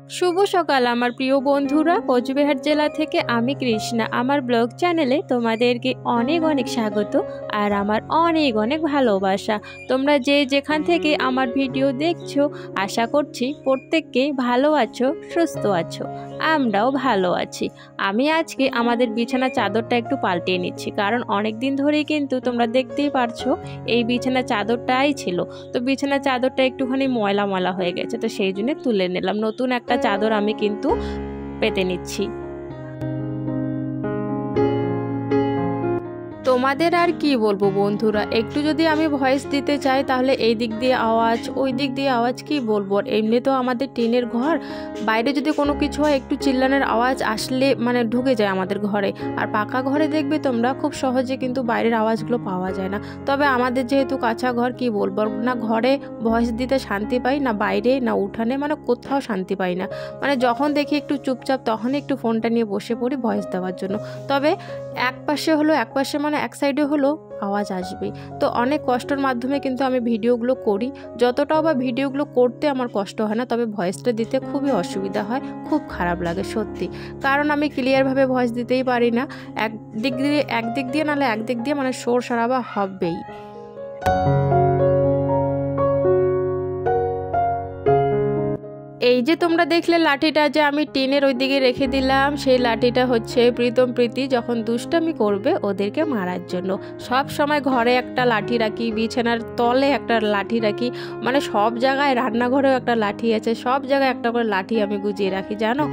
শুভ সকাল আমার প্রিয় বন্ধুরা, কোচবিহার জেলা থেকে আমি কৃষ্ণা। আমার ব্লগ চ্যানেলে তোমাদেরকে অনেক অনেক স্বাগত আর আমার অনেক অনেক ভালোবাসা। তোমরা যে যেখান থেকে আমার ভিডিও দেখছো, আশা করছি প্রত্যেককে ভালো আছো, সুস্থ আছো। আমরাও ভালো আছি। আমি আজকে আমাদের বিছানা চাদরটা একটু পাল্টিয়ে নিচ্ছি, কারণ অনেক দিন ধরেই কিন্তু তোমরা দেখতেই পারছো এই বিছানা চাদরটাই ছিল। তো বিছানা চাদরটা একটুখানি ময়লা ময়লা হয়ে গেছে, তো সেই জন্য তুলে নিলাম। নতুন একটা চাদর আমি কিন্তু পেতে নিচ্ছি। তোমাদের আর কি বলবো বন্ধুরা, একটু যদি আমি ভয়েস দিতে চাই তাহলে এই দিক দিয়ে আওয়াজ, ওই দিক দিয়ে আওয়াজ, কি বলবো। এমনি তো আমাদের টিনের ঘর, বাইরে যদি কোনো কিছু হয় একটু চিল্লানোর আওয়াজ আসলে মানে ঢুকে যায় আমাদের ঘরে। আর পাকা ঘরে দেখবে তোমরা খুব সহজে কিন্তু বাইরের আওয়াজগুলো পাওয়া যায় না। তবে আমাদের যেহেতু কাঁচা ঘর, কি বলবো, না ঘরে ভয়েস দিতে শান্তি পাই, না বাইরে, না উঠানে, মানে কোথাও শান্তি পাই না। মানে যখন দেখি একটু চুপচাপ তখনই একটু ফোনটা নিয়ে বসে পড়ি ভয়েস দেওয়ার জন্য। তবে এক পাশে মানে এক সাইডে হলো আওয়াজ আসবে। তো অনেক কষ্টের মাধ্যমে কিন্তু আমি ভিডিওগুলো করি। যতটাও বা ভিডিওগুলো করতে আমার কষ্ট হয় না, তবে ভয়েসটা দিতে খুবই অসুবিধা হয়, খুব খারাপ লাগে সত্যি। কারণ আমি ক্লিয়ারভাবে ভয়েস দিতেই পারি না। এক দিক দিয়ে নাহলে এক দিক দিয়ে মানে শোর সারাবা হবেই। এই যে তোমরা দেখলে লাঠিটা যে আমি টিনের ওই দিকে রেখে দিলাম, সেই লাঠিটা হচ্ছে প্রীতম প্রীতি যখন দুষ্টামি করবে ওদেরকে মারার জন্য। সব সময় ঘরে একটা লাঠি রাখি, বিছানার তলে একটা লাঠি রাখি, মানে সব জায়গায়, রান্নাঘরেও একটা লাঠি আছে, সব জায়গায় একটা করে লাঠি আমি গুজিয়ে রাখি জানো।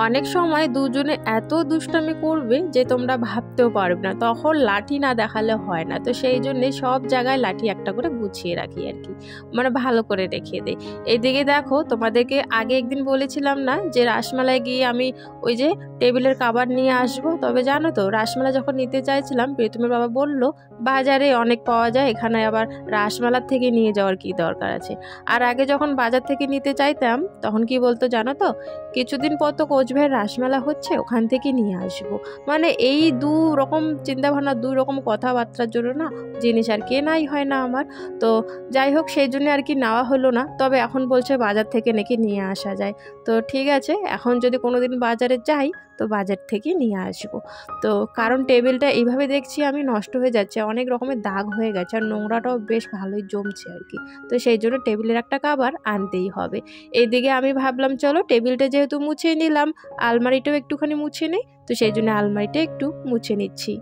অনেক সময় দুজনে এত দুষ্টামি করবে যে তোমরা ভাবতেও পারবে না, তখন লাঠি না দেখালে হয় না। তো সেই জন্যে সব জায়গায় লাঠি একটা করে গুছিয়ে রাখি আর কি, মানে ভালো করে রেখে দেই। এইদিকে দেখো, তোমাদেরকে আগে একদিন বলেছিলাম না যে রাসমেলায় গিয়ে আমি ওই যে টেবিলের কাভার নিয়ে আসবো। তবে জানো তো, রাসমেলা যখন নিতে চাইছিলাম, প্রীতমের বাবা বলল বাজারে অনেক পাওয়া যায়, এখানে আবার রাসমেলার থেকে নিয়ে যাওয়ার কি দরকার আছে। আর আগে যখন বাজার থেকে নিতে চাইতাম তখন কি বলতো জানো তো, কিছুদিন পর তো কোচবিহার রাসমেলা হচ্ছে, ওখান থেকে নিয়ে আসবো। মানে এই দু রকম চিন্তাভাবনা, দুই রকম কথাবার্তার জন্য না জিনিস আর কেনাই হয় না আমার। তো যাই হোক, সেই জন্য আর কি নেওয়া হলো না। তবে এখন বলছে বাজার থেকে নাকি নিয়ে আসা যায়। তো ঠিক আছে, এখন যদি কোনো দিন বাজারে যাই তো বাজার থেকে নিয়ে আসবো। তো কারণ টেবিলটা এইভাবে দেখছি আমি নষ্ট হয়ে যাচ্ছে, অনেক রকমের দাগ হয়ে গেছে, আর নোংরাটাও বেশ ভালোই জমছে আর কি। তো সেই জন্য টেবিলের একটা কাভার আনতেই হবে। এইদিকে আমি ভাবলাম চলো টেবিলটা যেহেতু মুছে নিলাম, আলমারিটাও একটুখানি মুছে নিই। তো সেই জন্য আলমারিটা একটু মুছে নিচ্ছি।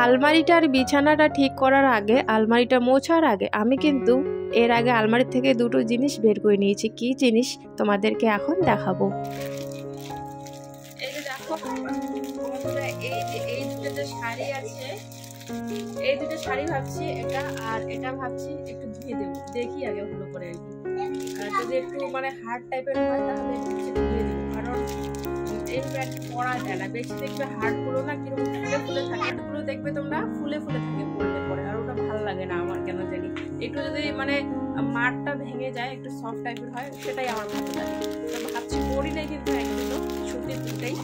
আলমারিটার বিছানাটা ঠিক করার আগে, আলমারিটা মোছার আগে আমি কিন্তু এর আগে আলমারি থেকে দুটো জিনিস বের করে নিয়েছি। কি জিনিস তোমাদেরকে এখন দেখাবো। এই যে দেখো, এই দুটো শাড়ি আছে, এই দুটো শাড়ি ভাবছি এটা আর এটা ভাবছি একটু ধুয়ে দেবো, দেখি আগে ভালো করে আর কি। আর যদি একটু মানে হার্ড টাইপের হয় তাহলে ধুয়ে দেবো, কারণ এই প্যান্ট পরা যায় না বেশি। দেখবে হাড়গুলো না কিরকম ফুলে ফুলে থাকে, হাড়গুলো দেখবে তোমরা ফুলে ফুলে থাকে পরলে পরে, আর ওটা ভালো লাগে না আমার কেন জানি। একটু যদি মানে মাঠটা ভেঙে যায়, একটু সফট টাইপের হয়, সেটাই আমার ভালো লাগে। তো ভাবছি পরি নাই কিন্তু একদিনও, সুতির দুটাই।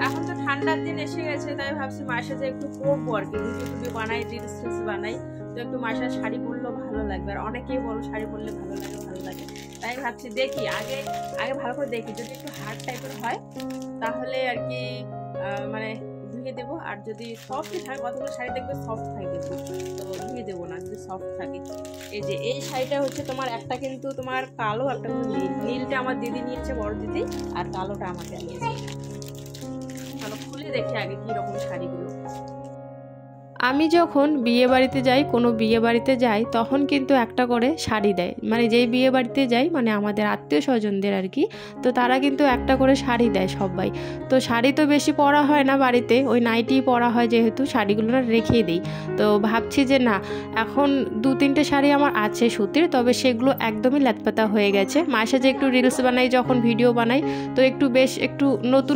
এখন তো ঠান্ডার দিন এসে গেছে, তাই ভাবছি মায়ের সাথে একটু পরবো আর কি, ভিডিও বানাই, রিলস বানাই, তো একটু মায়ের সাথে শাড়ি পরলেও ভালো লাগবে। আর অনেকেই বলো শাড়ি পরলে ভালো লাগে, তাই ভাবছি দেখি আগে ভালো করে দেখি, যদি একটু হার্ড টাইপের হয় তাহলে আর কি মানে ধুয়ে দেবো। আর যদি সফট থাকে, কতগুলো শাড়ি দেখবে সফট থাকে, তো ধুয়ে দেবো না যদি সফট থাকে। এই যে এই শাড়িটা হচ্ছে তোমার একটা কিন্তু তোমার কালো, একটা নীলটা আমার দিদি নিয়েছে, বড় দিদি, আর কালোটা আমাকে নিয়েছে। চলো খুলে দেখি আগে কি রকম শাড়িগুলো। আমি যখন বিয়ে বাড়িতে যাই, কোনো বিয়ে বাড়িতে যাই, তখন কিন্তু একটা করে শাড়ি দেয়, মানে যেই বিয়ে বাড়িতে যাই, মানে আমাদের আত্মীয় স্বজনদের আর কি। তো তারা কিন্তু একটা করে শাড়ি দেয় সবাই। তো শাড়ি তো বেশি পরা হয় না বাড়িতে, ওই নাইটিই পরা হয়, যেহেতু শাড়িগুলো না রেখেই দিই। তো ভাবছি যে না, এখন 2-3টে শাড়ি আমার আছে সুতির, তবে সেগুলো একদমই ল্যাতপাতা হয়ে গেছে। মায়ের সাথে একটু রিলস বানাই, যখন ভিডিও বানাই, তো একটু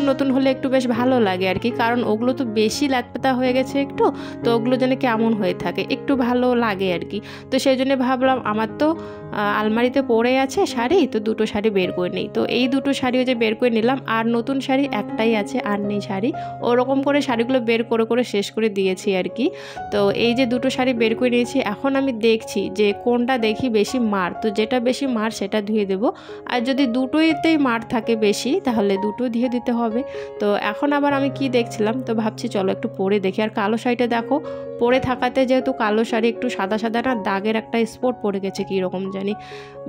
নতুন হলে একটু বেশ ভালো লাগে আর কি, কারণ ওগুলো তো বেশি ল্যাতপাতা হয়ে গেছে একটু, তো ওগুলো যেন কেমন হয়ে থাকে, একটু ভালো লাগে আর কি। তো সেই জন্য ভাবলাম আমার তো আলমারিতে পড়ে আছে শাড়ি, তো দুটো শাড়ি বের করে নিই। তো এই দুটো শাড়িও যে বের করে নিলাম, আর নতুন শাড়ি একটাই আছে, আর নেই শাড়ি। ওরকম করে শাড়িগুলো বের করে করে শেষ করে দিয়েছি আর কি। তো এই যে দুটো শাড়ি বের করে নিয়েছি, এখন আমি দেখছি যে কোনটা দেখি বেশি মার, তো যেটা বেশি মার সেটা ধুয়ে দেবো। আর যদি দুটোতেই মার থাকে বেশি তাহলে দুটো ধুয়ে দিতে হবে। তো এখন আবার আমি কি দেখছিলাম, তো ভাবছি চলো একটু পরে দেখি। আর কালো শাড়িটা দেখো, পরে থাকাতে যেহেতু কালো শাড়ি একটু সাদা সাদা না দাগের একটা স্পট পড়ে গেছে কীরকম জানি,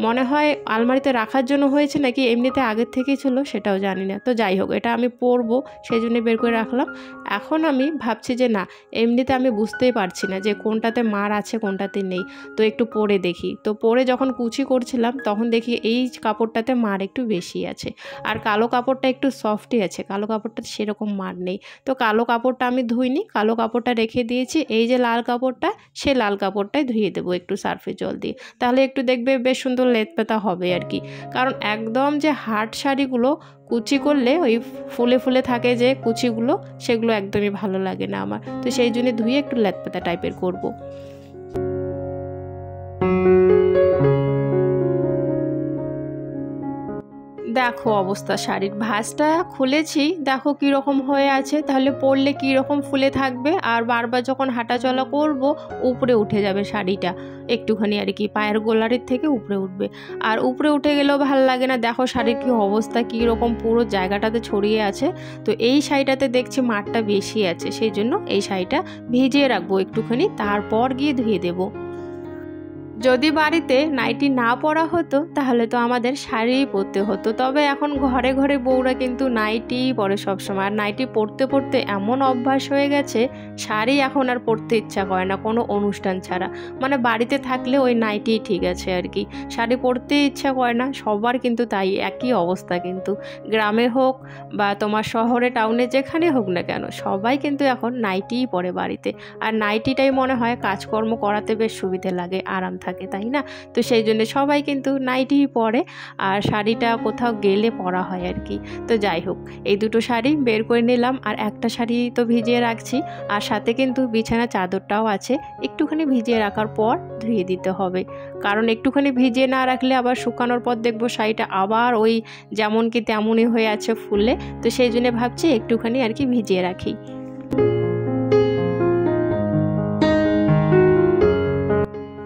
মনে হয় আলমারিতে রাখার জন্য হয়েছে নাকি এমনিতে আগের থেকেই ছিল সেটাও জানি না। তো যাই হোক, এটা আমি পরবো সেই জন্য বের করে রাখলাম। এখন আমি ভাবছি যে না, এমনিতে আমি বুঝতেই পারছি না যে কোনটাতে মার আছে কোনটাতে নেই, তো একটু পরে দেখি। তো পরে যখন কুচি করছিলাম তখন দেখি এই কাপড়টাতে মার একটু বেশি আছে, আর কালো কাপড়টা একটু সফটই আছে, কালো কাপড়টা সেরকম মার নেই। তো কালো কাপড়টা আমি ধুইনি, কালো কাপড়টা রেখে দিয়েছি। এই যে লাল কাপড়টা, সে লাল কাপড়টাই ধুয়ে দেবো একটু সার্ফের জল দিয়ে, তাহলে একটু দেখবে বেশ সুন্দর লেতপেতা হবে আর কি। কারণ একদম যে হার্ড শাড়িগুলো কুচি করলে ওই ফুলে ফুলে থাকে যে কুচিগুলো, সেগুলো একদমই ভালো লাগে না আমার। তো সেই জন্য ধুয়ে একটু লেতপেতা টাইপের করব। দেখো অবস্থা, শাড়ির ভাঁজটা খুলেছি, দেখো কীরকম হয়ে আছে, তাহলে পরলে কীরকম ফুলে থাকবে। আর বারবার যখন হাঁটাচলা করব উপরে উঠে যাবে শাড়িটা একটুখানি আর কি, পায়ের গোলারির থেকে উপরে উঠবে। আর উপরে উঠে গেলেও ভালো লাগে না। দেখো শাড়ির কী অবস্থা, কীরকম পুরো জায়গাটাতে ছড়িয়ে আছে। তো এই শাড়িটাতে দেখছি মারটা বেশি আছে, সেই জন্য এই শাড়িটা ভিজিয়ে রাখবো একটুখানি, তারপর গিয়ে ধুয়ে দেবো। যদি বাড়িতে নাইটি না পরা হতো তাহলে তো আমাদের শাড়িই পরতে হতো। তবে এখন ঘরে ঘরে বউরা কিন্তু নাইটিই পরে সবসময়, আর নাইটি পরতে পরতে এমন অভ্যাস হয়ে গেছে শাড়ি এখন আর পরতে ইচ্ছা করে না কোনো অনুষ্ঠান ছাড়া। মানে বাড়িতে থাকলে ওই নাইটিই ঠিক আছে আর কি, শাড়ি পরতে ইচ্ছা করে না সবার, কিন্তু তাই একই অবস্থা। কিন্তু গ্রামে হোক বা তোমার শহরে টাউনে যেখানে হোক না কেন, সবাই কিন্তু এখন নাইটিই পরে বাড়িতে। আর নাইটিটাই মনে হয় কাজকর্ম করাতে বেশ সুবিধে লাগে, আরাম থাকে, তাই না? তো সেই জন্য সবাই কিন্তু নাইটিই পরে, আর শাড়িটা কোথাও গেলে পরা হয় আর কি। তো যাই হোক, এই দুটো শাড়ি বের করে নিলাম, আর একটা শাড়ি তো ভিজিয়ে রাখছি, আর সাথে কিন্তু বিছানা চাদরটাও আছে, একটুখানি ভিজিয়ে রাখার পর ধুয়ে দিতে হবে। কারণ একটুখানি ভিজিয়ে না রাখলে আবার শুকানোর পর দেখবো শাড়িটা আবার ওই যেমন কি তেমনই হয়ে আছে ফুলে। তো সেই জন্য ভাবছি একটুখানি আর কি ভিজিয়ে রাখি।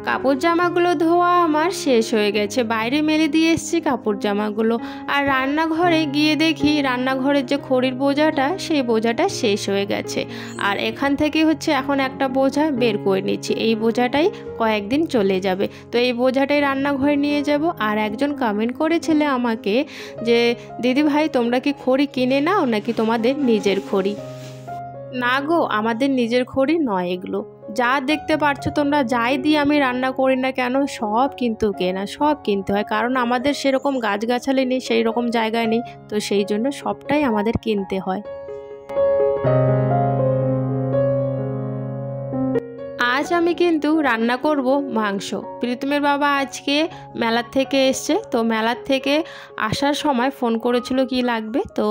কাপড় জামাগুলো ধোয়া আমার শেষ হয়ে গেছে, বাইরে মেলে দিয়ে এসেছি কাপড় জামাগুলো। আর রান্নাঘরে গিয়ে দেখি রান্নাঘরের যে খড়ির বোঝাটা, সেই বোঝাটা শেষ হয়ে গেছে। আর এখান থেকে হচ্ছে এখন একটা বোঝা বের করে নিচ্ছি, এই বোঝাটাই কয়েকদিন চলে যাবে। তো এই বোঝাটাই রান্নাঘরে নিয়ে যাব। আর একজন কমেন্ট করেছিলে আমাকে যে দিদি ভাই তোমরা কি খড়ি কিনে নাও নাকি তোমাদের নিজের খড়ি? না গো, আমাদের নিজের খড়ি নয় এগুলো। যা দেখতে পারছো তোমরা, যাই দিয়ে আমি রান্না করি না কেন সব কিন্তু কেনা, সব কিনতে হয়। কারণ আমাদের সেরকম গাছগাছালি নেই, সেই রকম জায়গায় নেই, তো সেই জন্য সবটাই আমাদের কিনতে হয়। আজ আমি কিন্তু রান্না করব মাংস। প্রীতমের বাবা আজকে মেলার থেকে এসছে, তো মেলার থেকে আসার সময় ফোন করেছিল কি লাগবে, তো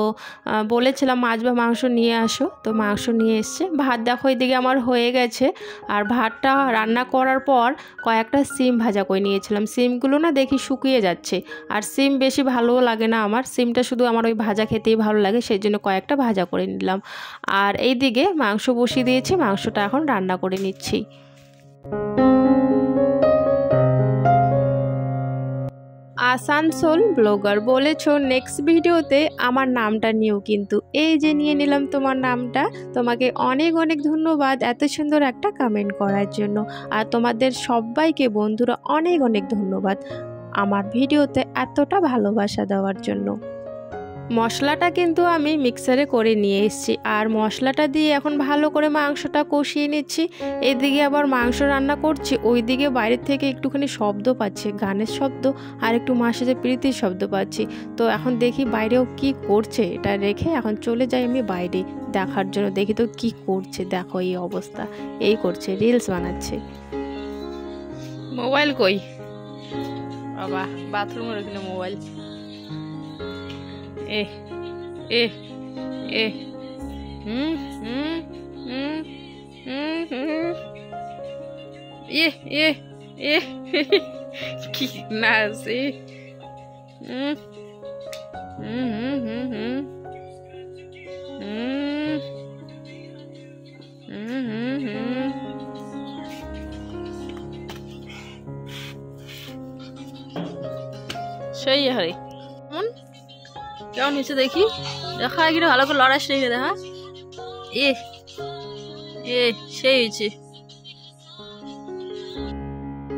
বলেছিলাম মাছ বা মাংস নিয়ে আসো, তো মাংস নিয়ে এসছে। ভাত দেখো এদিকে আমার হয়ে গেছে। আর ভাতটা রান্না করার পর কয়েকটা সিম ভাজা করে নিয়েছিলাম, সিমগুলো না দেখি শুকিয়ে যাচ্ছে, আর সিম বেশি ভালোও লাগে না আমার, সিমটা শুধু আমার ওই ভাজা খেতেই ভালো লাগে, সেই জন্য কয়েকটা ভাজা করে নিলাম। আর এইদিকে মাংস বসিয়ে দিয়েছি, মাংসটা এখন রান্না করে নিচ্ছি। আসানসোল ব্লগার বলেছো নেক্সট ভিডিওতে আমার নামটা নিও, কিন্তু এই যে নিয়ে নিলাম তোমার নামটা। তোমাকে অনেক অনেক ধন্যবাদ এত সুন্দর একটা কমেন্ট করার জন্য। আর তোমাদের সবাইকে বন্ধুরা অনেক অনেক ধন্যবাদ আমার ভিডিওতে এতটা ভালোবাসা দেওয়ার জন্য। মশলাটা কিন্তু আমি মিক্সারে করে নিয়ে এসেছি, আর মশলাটা দিয়ে এখন ভালো করে মাংসটা কষিয়ে নিচ্ছি। এদিকে আবার মাংস রান্না করছি, ওইদিকে বাইরের থেকে একটুখানি শব্দ পাচ্ছি, গানের শব্দ, আর একটু মার সাথে প্রীতির শব্দ পাচ্ছি। তো এখন দেখি বাইরেও কি করছে, এটা রেখে এখন চলে যাই আমি বাইরে দেখার জন্য, দেখি তো কি করছে। দেখো এই অবস্থা, এই করছে, রিলস বানাচ্ছে। মোবাইল কই বাবা? বাথরুমের ওখানে মোবাইল। এ এ এ কি নাচ সেই হারে কেমন হয়েছে দেখি দেখা কিন্তু ভালো করে লড়াই সেই দেখা এ এ সেই হয়েছে।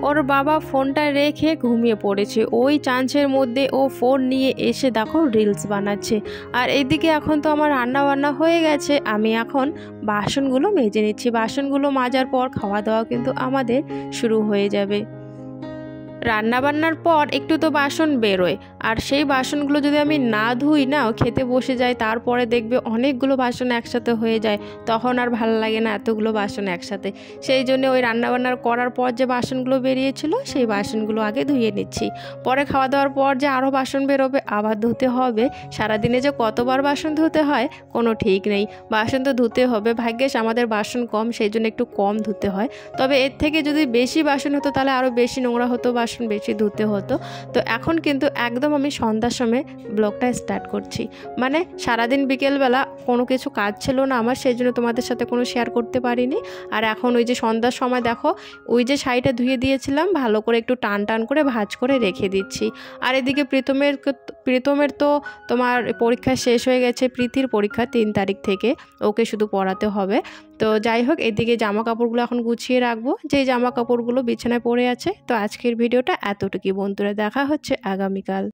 ওর বাবা ফোনটা রেখে ঘুমিয়ে পড়েছে, ওই চান্সের মধ্যে ও ফোন নিয়ে এসে দেখো রিলস বানাচ্ছে। আর এইদিকে এখন তো আমার রান্না বান্না হয়ে গেছে, আমি এখন বাসনগুলো মেজে নিচ্ছি। বাসনগুলো মাজার পর খাওয়া দাওয়া কিন্তু আমাদের শুরু হয়ে যাবে। রান্নাবান্নার পর একটু তো বাসন বেরোয়, আর সেই বাসনগুলো যদি আমি না ধুই না খেতে বসে যাই, তারপরে দেখবে অনেকগুলো বাসন একসাথে হয়ে যায়, তখন আর ভালো লাগে না এতগুলো বাসন একসাথে। সেই জন্য ওই রান্নাবান্নার করার পর যে বাসনগুলো বেরিয়েছিল সেই বাসনগুলো আগে ধুয়ে নিচ্ছি। পরে খাওয়া দাওয়ার পর যে আরও বাসন বেরোবে আবার ধুতে হবে। সারাদিনে যে কতবার বাসন ধুতে হয় কোনো ঠিক নেই, বাসন তো ধুতে হবে। ভাগ্যিস আমাদের বাসন কম, সেই জন্য একটু কম ধুতে হয়। তবে এর থেকে যদি বেশি বাসন হতো তাহলে আরও বেশি নোংরা হতো, বাসন বেশি ধুতে হতো। তো এখন কিন্তু একদম আমি সন্ধ্যার সময় ব্লগটা স্টার্ট করছি, মানে সারাদিন বিকেলবেলা কোনো কিছু কাজ ছিল না আমার, সেই জন্য তোমাদের সাথে কোনো শেয়ার করতে পারিনি। আর এখন ওই যে সন্ধ্যার সময় দেখো ওই যে শাড়িটা ধুয়ে দিয়েছিলাম ভালো করে একটু টান টান করে ভাঁজ করে রেখে দিচ্ছি। আর এদিকে প্রীতমের তো তোমার পরীক্ষা শেষ হয়ে গেছে, প্রীতির পরীক্ষা 3 তারিখ থেকে, ওকে শুধু পড়াতে হবে। তো যাই হোক এদিকে জামা কাপড়গুলো এখন গুছিয়ে রাখবো, যেই জামা কাপড়গুলো বিছানায় পড়ে আছে। তো আজকের ভিডিওটা এতটুকুই বন্ধুরা, দেখা হচ্ছে আগামীকাল।